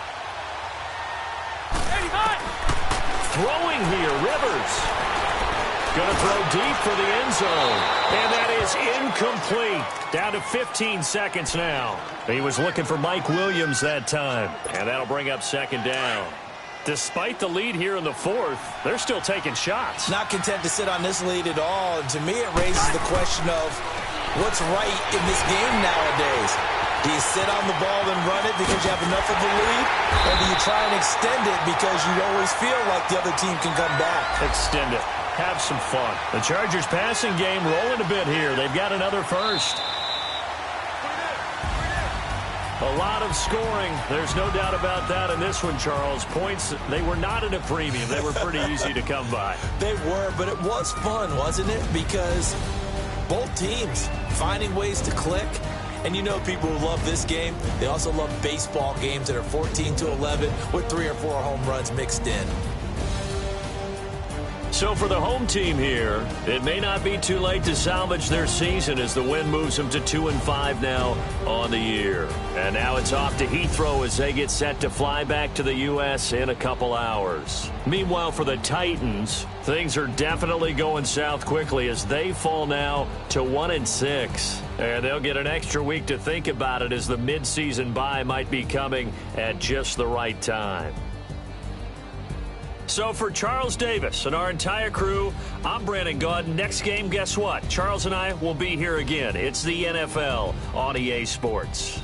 Throwing here, Rivers. going to throw deep for the end zone. And that is incomplete. Down to 15 seconds now. He was looking for Mike Williams that time. And that'll bring up second down. Despite the lead here in the fourth, they're still taking shots. Not content to sit on this lead at all. And to me, it raises the question of what's right in this game nowadays. Do you sit on the ball and run it because you have enough of the lead? Or do you try and extend it because you always feel like the other team can come back? Extend it. Have some fun. The Chargers passing game rolling a bit here. They've got another first. A lot of scoring. There's no doubt about that in this one, Charles. Points, they were not at a premium. They were pretty easy to come by. They were, but it was fun, wasn't it? Because both teams finding ways to click. And you know people who love this game, they also love baseball games that are 14-11 with 3 or 4 home runs mixed in. So for the home team here, it may not be too late to salvage their season as the win moves them to 2-5 now on the year. And now it's off to Heathrow as they get set to fly back to the U.S. in a couple hours. Meanwhile, for the Titans, things are definitely going south quickly as they fall now to 1-6. And they'll get an extra week to think about it as the midseason bye might be coming at just the right time. So for Charles Davis and our entire crew, I'm Brandon Gaud. Next game, guess what? Charles and I will be here again. It's the NFL on EA Sports.